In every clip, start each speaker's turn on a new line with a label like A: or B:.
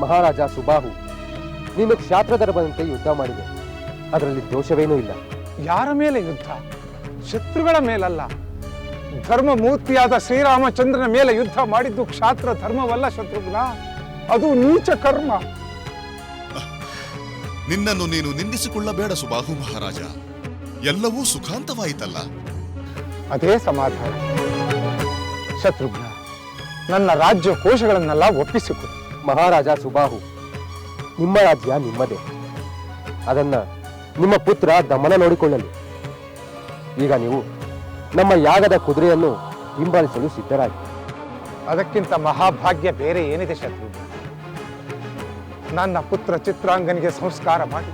A: ಮಹಾರಾಜ ಸುಬಾಹು ನೀನು ಕ್ಷಾತ್ರಧರ್ಮದಂತೆ ಯುದ್ಧ ಮಾಡಿದೆ, ಅದರಲ್ಲಿ ದೋಷವೇನೂ ಇಲ್ಲ.
B: ಯಾರ ಮೇಲೆ ಯುದ್ಧ? ಶತ್ರುಗಳ ಮೇಲಲ್ಲ. ಧರ್ಮಮೂರ್ತಿಯಾದ ಶ್ರೀರಾಮಚಂದ್ರನ ಮೇಲೆ ಯುದ್ಧ ಮಾಡಿದ್ದು ಕ್ಷಾತ್ರ ಧರ್ಮವಲ್ಲ ಶತ್ರುಘ್ನ, ಅದು ನೀಚ ಕರ್ಮ.
C: ನಿನ್ನನ್ನು ನೀನು ನಿಂದಿಸಿಕೊಳ್ಳಬೇಡ ಸುಬಾಹು ಮಹಾರಾಜ, ಎಲ್ಲವೂ ಸುಖಾಂತವಾಯಿತಲ್ಲ.
B: ಅದೇ ಸಮಾಧಾನ. ಶತ್ರುಘ್ನ, ನನ್ನ ರಾಜ್ಯ ಕೋಶಗಳನ್ನೆಲ್ಲ ಒಪ್ಪಿಸಿಕೊಡು.
A: ಮಹಾರಾಜ ಸುಬಾಹು, ನಿಮ್ಮ ರಾಜ್ಯ ನಿಮ್ಮದೇ, ಅದನ್ನ ನಿಮ್ಮ ಪುತ್ರ ದಮನ ನೋಡಿಕೊಳ್ಳಲಿ. ಈಗ ನೀವು ನಮ್ಮ ಯಾಗದ ಕುದುರೆಯನ್ನು ಹಿಂಬಾಲಿಸಲು ಸಿದ್ಧರಾಗಿ.
B: ಅದಕ್ಕಿಂತ ಮಹಾಭಾಗ್ಯ ಬೇರೆ ಏನಿದೆ ಶತ್ರುಘ್ನ? ನನ್ನ ಪುತ್ರ ಚಿತ್ರಾಂಗನಿಗೆ ಸಂಸ್ಕಾರ ಮಾಡಿ,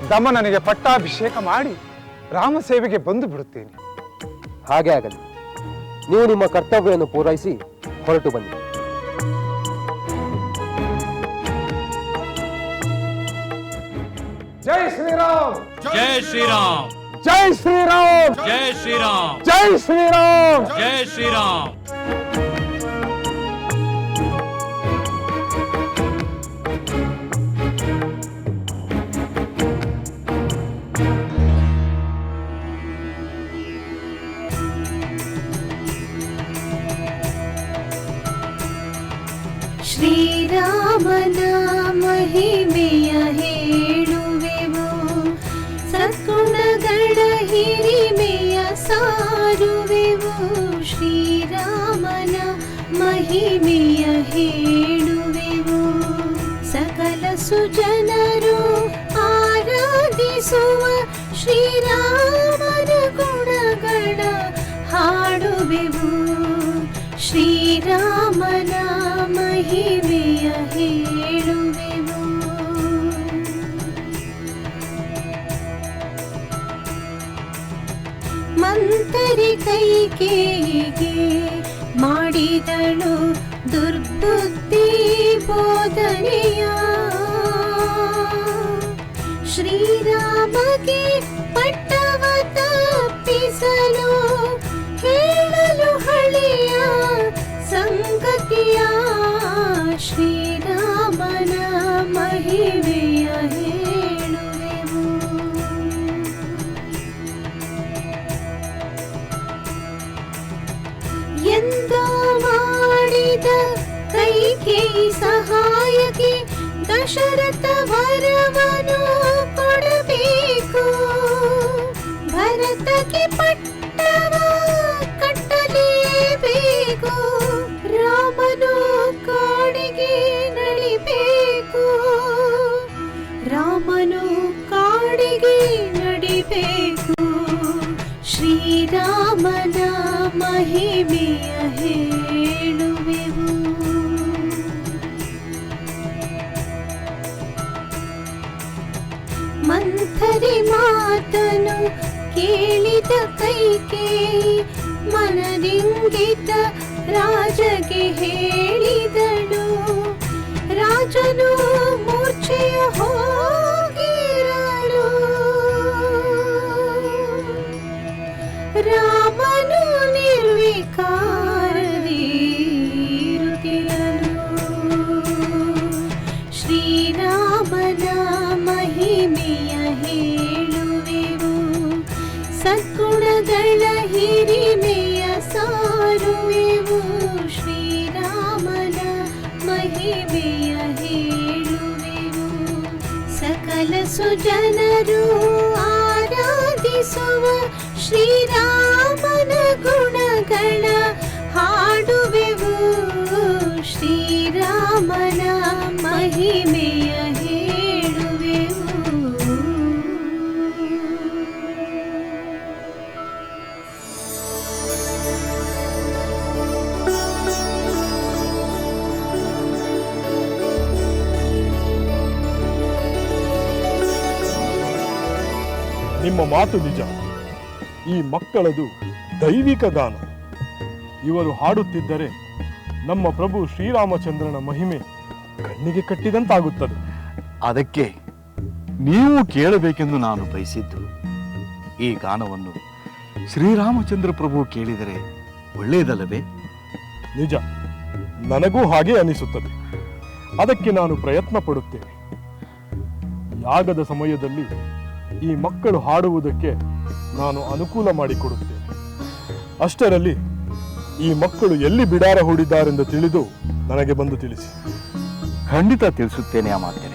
B: ದಮನನಿಗೆ ಪಟ್ಟಾಭಿಷೇಕ ಮಾಡಿ ರಾಮ ಸೇವೆಗೆ ಬಂದು ಬಿಡುತ್ತೇನೆ.
A: ಹಾಗೆ ಆಗಲಿ. ನೀವು ನಿಮ್ಮ ಕರ್ತವ್ಯವನ್ನು ಪೂರೈಸಿ ಹೊರಟು ಬನ್ನಿ.
B: ಜೈ ಶ್ರೀರಾಮ್,
D: ಜೈ ಶ್ರೀರಾಮ್,
B: ಜೈ ಶ್ರೀರಾಮ್,
D: ಜೈ ಶ್ರೀರಾಮ್,
B: ಜೈ ಶ್ರೀರಾಮ್,
D: ಜೈ ಶ್ರೀರಾಮ್.
E: ಶ್ರೀರಾಮನ ಮಹಿಮೆಯ ಹೇಳುವೆವು, ಸದ್ಗುಣಗಳ ಹಿರಿಮೆಯ ಸಾರುವೆವು. ಶ್ರೀರಾಮನ ಮಹಿಮೆಯ ಹೇಳುವೆವು, ಸಕಲ ಸುಜನರು ಆರಾಧಿಸುವ ಶ್ರೀರಾಮನ ಗುಣಗಳ ಹಾಡುವೆವು. ಶ್ರೀರಾಮನ ಮಹಿಮೆಯ ಹೇಳುವೆವು. ಮಂತರಿ ಕೈಕೇಯಿಗೆ ಮಾಡಿದಳು ದುರ್ಬುದ್ಧಿ ಬೋಧನೆಯ, ಶ್ರೀರಾಮಗೆ ಪಟ್ಟವ ತಪ್ಪಿಸಲು ಹೇಳಲು ಹಳೆಯ ಸಂಗತಿಯ. ಶ್ರೀರಾಮನ ಮಹಿಮೆಯ ಹೇಳುವೆವು. ಎಂದೋ ಮಾಡಿದ ಕೈಕೇಯಿ ಸಹಾಯಕ್ಕೆ ದಶರಥ ವರವನು ಕೊಡಬೇಕು. ಭರತಕ್ಕೆ ಪಟ್ಟವ ಕಟ್ಟಲೇಬೇಕು. ರಾಮನು ಕಾಡಿಗೆ ನಡಿಬೇಕು. ರಾಮನು ಕಾಡಿಗೆ ನಡಿಬೇಕು. ಶ್ರೀರಾಮನ ಮಹಿಮೆಯ ಹೇಳುವೆವು. ಮಂಥರಿ ಮಾತನು ಕೇಳಿದ ಕೈಕೇಯಿ ಮನದಿಂಗಿತ ರಾಜಗೆ ಹೇಳಿದಳು. ರಾಜನು ಮೂರ್ಛೆಯ ಹೋಗಿರಲು ರಾಮನು ನಿರ್ವಿಕಾರದಿರುತ್ತಿರಲು. ಶ್ರೀರಾಮನ ಮಹಿಮೆಯ ಹೇಳುವೆವು, ಸದ್ಗುಣಗಳ ಹಿರಿಮೆಯ ಸಾರುವೆವು. ಶ್ರೀರಾಮನ ಮಹಿಮೆಯ ಹೇಳುವೆವು, ಸಕಲ ಸುಜನರು ಆರಾಧಿಸುವ ಶ್ರೀರಾಮನ ಗುಣಗಳ ಹಾಡುವೆವು. ಶ್ರೀರಾಮನ ಮಹಿಮೆಯ ಹೇಳುವೆವು.
F: ನಿಮ್ಮ ಮಾತು ನಿಜ. ಈ ಮಕ್ಕಳದು ದೈವಿಕ ಗಾನ. ಇವರು ಹಾಡುತ್ತಿದ್ದರೆ ನಮ್ಮ ಪ್ರಭು ಶ್ರೀರಾಮಚಂದ್ರನ ಮಹಿಮೆ ಕಣ್ಣಿಗೆ ಕಟ್ಟಿದಂತಾಗುತ್ತದೆ.
G: ಅದಕ್ಕೆ ನೀವು ಕೇಳಬೇಕೆಂದು ನಾನು ಬಯಸಿದ್ದು. ಈ ಗಾನವನ್ನು ಶ್ರೀರಾಮಚಂದ್ರ ಪ್ರಭು ಕೇಳಿದರೆ ಒಳ್ಳೆಯದಲ್ಲವೇ?
F: ನಿಜ, ನನಗೂ ಹಾಗೆ ಅನಿಸುತ್ತದೆ. ಅದಕ್ಕೆ ನಾನು ಪ್ರಯತ್ನ ಪಡುತ್ತೇನೆ. ಯಾಗದ ಸಮಯದಲ್ಲಿ ಈ ಮಕ್ಕಳು ಹಾಡುವುದಕ್ಕೆ ನಾನು ಅನುಕೂಲ ಮಾಡಿಕೊಡುತ್ತೇನೆ. ಅಷ್ಟರಲ್ಲಿ ಈ ಮಕ್ಕಳು ಎಲ್ಲಿ ಬಿಡಾರ ಹೂಡಿದ್ದಾರೆಂದು ತಿಳಿದು ನನಗೆ ಬಂದು ತಿಳಿಸಿ.
G: ಖಂಡಿತ ತಿಳಿಸುತ್ತೇನೆ ಅಮಾತ್ಯರೇ.